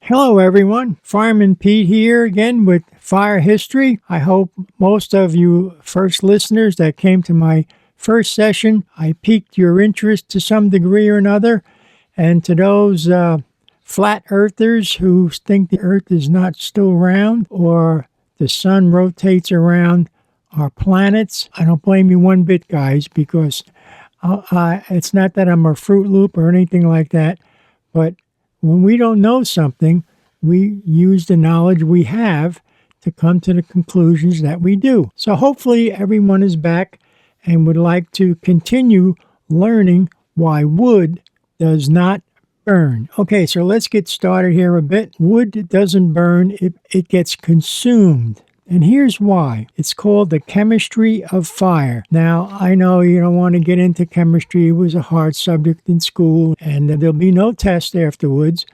Hello everyone, Fireman Pete here again with Fire History. I hope most of you first listeners that came to my first session, I piqued your interest to some degree or another. And to those flat earthers who think the earth is not still round or the sun rotates around our planets, I don't blame you one bit, guys, because it's not that I'm a Fruit Loop or anything like that, but when we don't know something, we use the knowledge we have to come to the conclusions that we do. So hopefully everyone is back and would like to continue learning why wood does not burn. Okay, so let's get started here a bit. Wood doesn't burn, it gets consumed. And here's why. It's called the chemistry of fire. Now, I know you don't want to get into chemistry. It was a hard subject in school, and there'll be no test afterwards.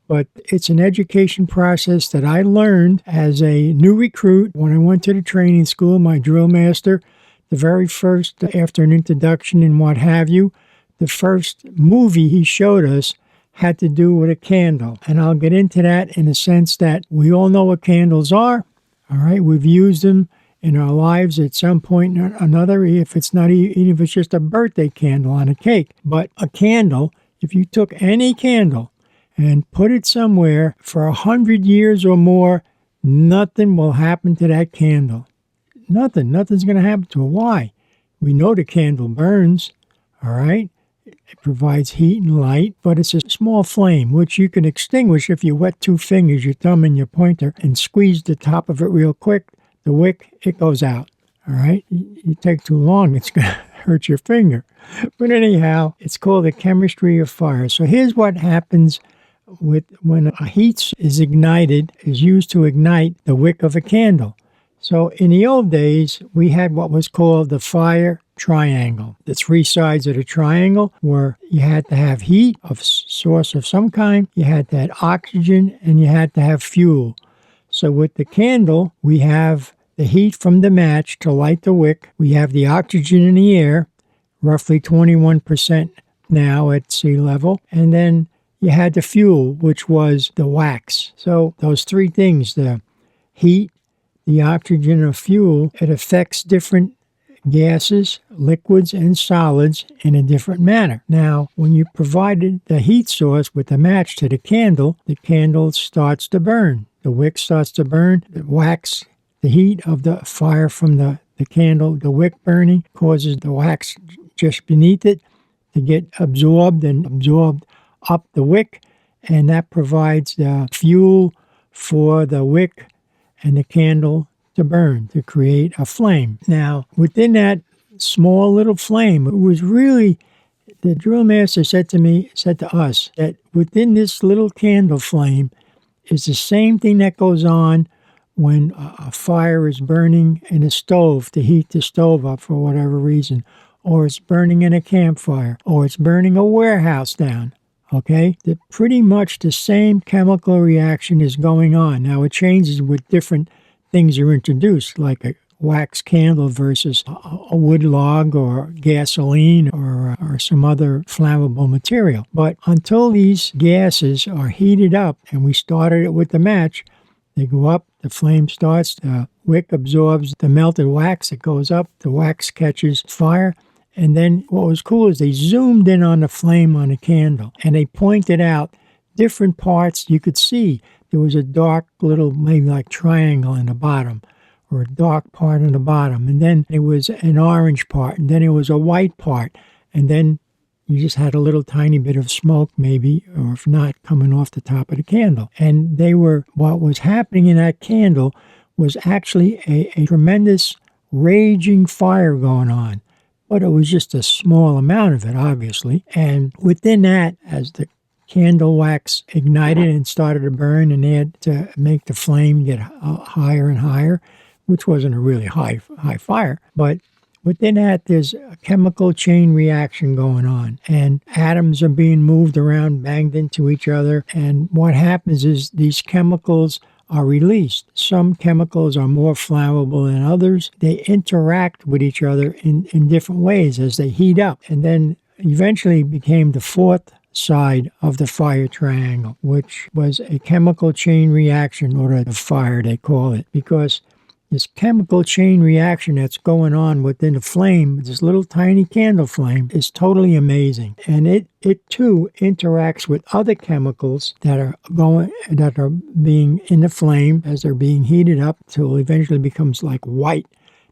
But it's an education process that I learned as a new recruit when I went to the training school, my drill master, the very first, after an introduction and what have you, the first movie he showed us had to do with a candle. And I'll get into that in the sense that we all know what candles are. All right, we've used them in our lives at some point or another, if it's not even if it's just a birthday candle on a cake. But a candle, if you took any candle and put it somewhere for 100 years or more, nothing will happen to that candle. Nothing's going to happen to it. Why? We know the candle burns, all right? It provides heat and light, but it's a small flame, which you can extinguish if you wet two fingers, your thumb and your pointer, and squeeze the top of it real quick. The wick, it goes out, all right? You take too long, it's going to hurt your finger. But anyhow, it's called the chemistry of fire. So here's what happens when a heat is used to ignite the wick of a candle. So in the old days, we had what was called the fire triangle. The three sides of the triangle were you had to have heat of source of some kind, you had to have oxygen, and you had to have fuel. So with the candle, we have the heat from the match to light the wick. We have the oxygen in the air, roughly 21% now at sea level. And then you had the fuel, which was the wax. So those three things, the heat, the oxygen, or fuel, it affects different gases, liquids, and solids in a different manner. Now, when you provided the heat source with the match to the candle starts to burn. The wick starts to burn. The wax, the heat of the fire from the candle, the wick burning, causes the wax just beneath it to get absorbed up the wick, and that provides the fuel for the wick and the candle to burn, to create a flame. Now, within that small little flame, it was really, the drill master said to us, that within this little candle flame is the same thing that goes on when a fire is burning in a stove to heat the stove up for whatever reason, or it's burning in a campfire, or it's burning a warehouse down. Okay? Pretty much the same chemical reaction is going on. Now, it changes with different things are introduced, like a wax candle versus a wood log or gasoline or some other flammable material. But until these gases are heated up, and we started it with the match, they go up, the flame starts, the wick absorbs the melted wax, it goes up, the wax catches fire. And then what was cool is they zoomed in on the flame on the candle, and they pointed out different parts you could see. There was a dark little, maybe like triangle in the bottom, or a dark part in the bottom. And then it was an orange part, and then it was a white part. And then you just had a little tiny bit of smoke, maybe, or if not, coming off the top of the candle. And what was happening in that candle was actually a tremendous raging fire going on. But it was just a small amount of it, obviously. And within that, as the candle wax ignited and started to burn, and they had to make the flame get higher and higher, which wasn't a really high fire. But within that, there's a chemical chain reaction going on, and atoms are being moved around, banged into each other. And what happens is these chemicals are released. Some chemicals are more flammable than others. They interact with each other in different ways as they heat up. And then eventually became the fourth side of the fire triangle, which was a chemical chain reaction, or the fire they call it, because this chemical chain reaction that's going on within the flame, this little tiny candle flame, is totally amazing. And it too interacts with other chemicals that are being in the flame as they're being heated up till it eventually becomes like white.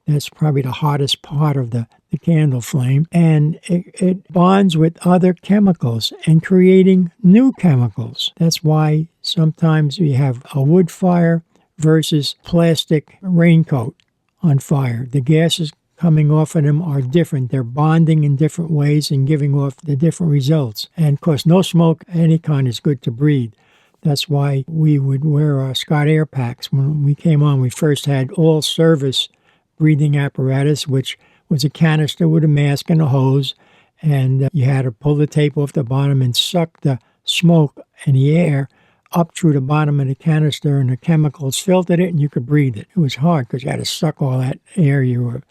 That's probably the hottest part of the candle flame. And it bonds with other chemicals and creating new chemicals. That's why sometimes we have a wood fire versus plastic raincoat on fire. The gases coming off of them are different. They're bonding in different ways and giving off the different results. And of course, no smoke of any kind is good to breathe. That's why we would wear our Scott air packs. When we came on, we first had all service breathing apparatus, which was a canister with a mask and a hose. And you had to pull the tape off the bottom and suck the smoke and the air up through the bottom of the canister, and the chemicals filtered it, and you could breathe it. It was hard because you had to suck all that air. You were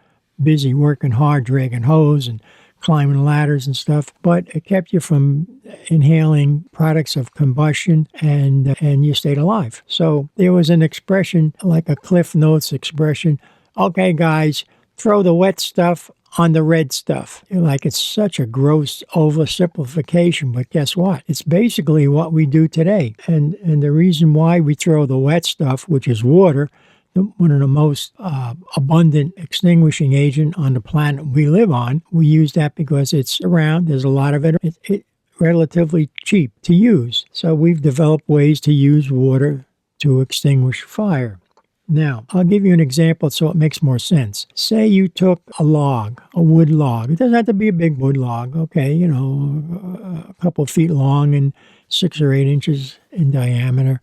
busy working hard, dragging hose and climbing ladders and stuff, but it kept you from inhaling products of combustion, and you stayed alive. So there was an expression, like a Cliff Notes expression, okay, guys, throw the wet stuff on the red stuff. Like, it's such a gross oversimplification, but guess what? It's basically what we do today. And the reason why we throw the wet stuff, which is water, one of the most abundant extinguishing agent on the planet we live on, we use that because it's around. There's a lot of it. It's relatively cheap to use. So we've developed ways to use water to extinguish fire. Now, I'll give you an example so it makes more sense. Say you took a log, a wood log. It doesn't have to be a big wood log, okay, a couple feet long and 6 or 8 inches in diameter,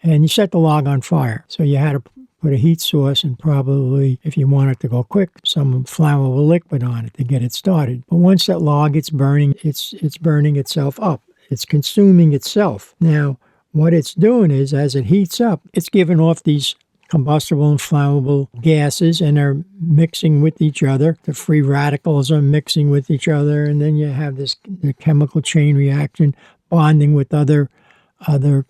and you set the log on fire. So you had to put a heat source and probably, if you want it to go quick, some flammable liquid on it to get it started. But once that log gets burning, it's burning itself up. It's consuming itself. Now, what it's doing is, as it heats up, it's giving off these combustible and flammable gases, and they're mixing with each other. The free radicals are mixing with each other, and then you have the chemical chain reaction bonding with other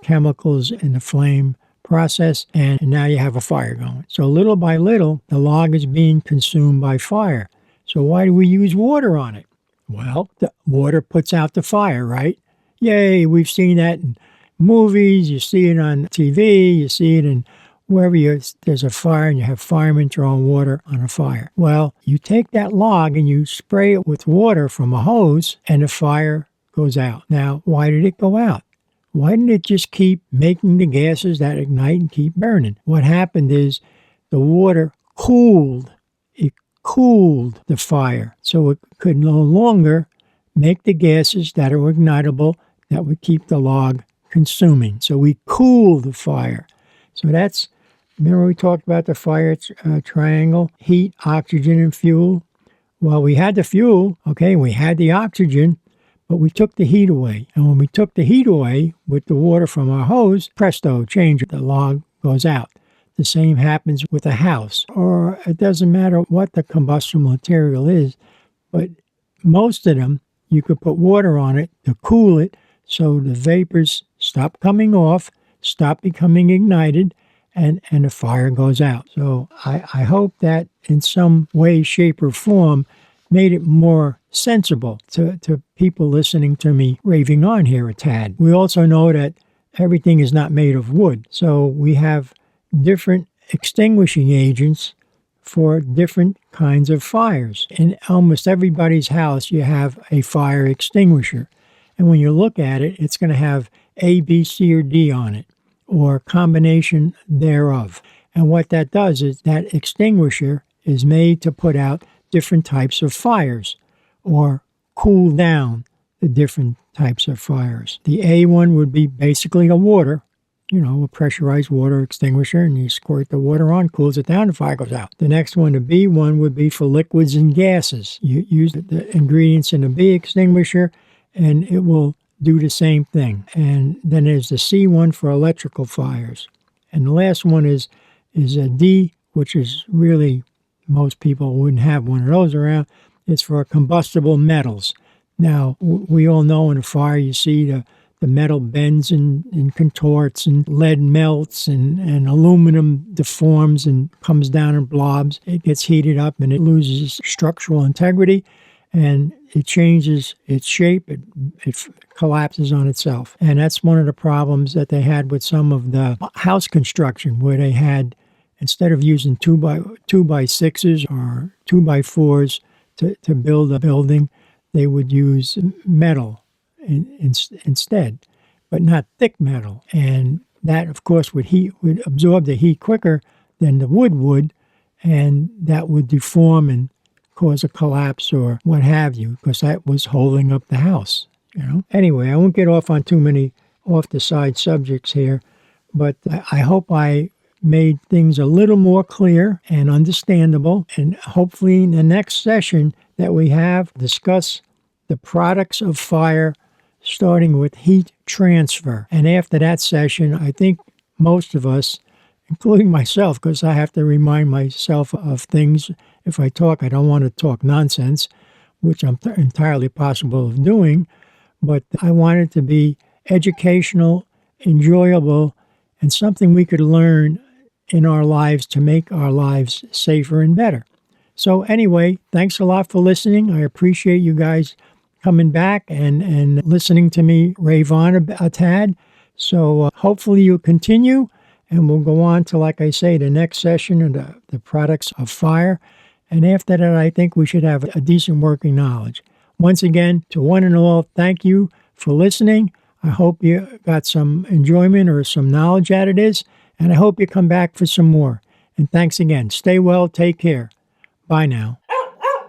chemicals in the flame process, and now you have a fire going. So little by little, the log is being consumed by fire. So why do we use water on it? Well, the water puts out the fire, right? Yay, we've seen that in movies, you see it on TV, you see it in wherever there's a fire and you have firemen throwing water on a fire. Well, you take that log and you spray it with water from a hose, and the fire goes out. Now, why did it go out? Why didn't it just keep making the gases that ignite and keep burning? What happened is the water cooled. It cooled the fire, so it could no longer make the gases that are ignitable that would keep the log consuming. So we cooled the fire. So that's, remember we talked about the fire triangle, heat, oxygen, and fuel? Well, we had the fuel, okay, we had the oxygen, but we took the heat away. And when we took the heat away with the water from our hose, presto, change it, the log goes out. The same happens with a house, or it doesn't matter what the combustible material is, but most of them, you could put water on it to cool it so the vapors stop coming off, stop becoming ignited, and the fire goes out. So I hope that in some way, shape, or form made it more sensible to people listening to me raving on here a tad. We also know that everything is not made of wood. So we have different extinguishing agents for different kinds of fires. In almost everybody's house, you have a fire extinguisher. And when you look at it, it's going to have A, B, C, or D on it, or combination thereof. And what that does is that extinguisher is made to put out different types of fires or cool down the different types of fires. The A one would be basically a water, a pressurized water extinguisher, and you squirt the water on, cools it down, the fire goes out. The next one, the B one, would be for liquids and gases. You use the ingredients in the B extinguisher, and it will do the same thing. And then there's the C one for electrical fires. And the last one is a D, which is really, most people wouldn't have one of those around. It's for combustible metals. Now, we all know in a fire you see the metal bends and contorts, and lead melts, and aluminum deforms and comes down in blobs. It gets heated up and it loses structural integrity, and it changes its shape. It collapses on itself. And that's one of the problems that they had with some of the house construction, where they had, instead of using 2x6s or 2x4s to build a building, they would use metal instead, but not thick metal. And that, of course, would absorb the heat quicker than the wood would, and that would deform and cause a collapse or what have you, because that was holding up the house. Anyway, I won't get off on too many off the side subjects here, but I hope I made things a little more clear and understandable, and hopefully in the next session that we have, discuss the products of fire, starting with heat transfer. And after that session, I think most of us, including myself, because I have to remind myself of things. If I talk, I don't want to talk nonsense, which I'm entirely possible of doing, but I want it to be educational, enjoyable, and something we could learn in our lives to make our lives safer and better. So anyway, thanks a lot for listening. I appreciate you guys coming back and listening to me rave on a tad. So hopefully you'll continue, and we'll go on to, like I say, the next session of the products of fire. And after that, I think we should have a decent working knowledge. Once again, to one and all, thank you for listening. I hope you got some enjoyment or some knowledge out of this, and I hope you come back for some more. And thanks again. Stay well. Take care. Bye now.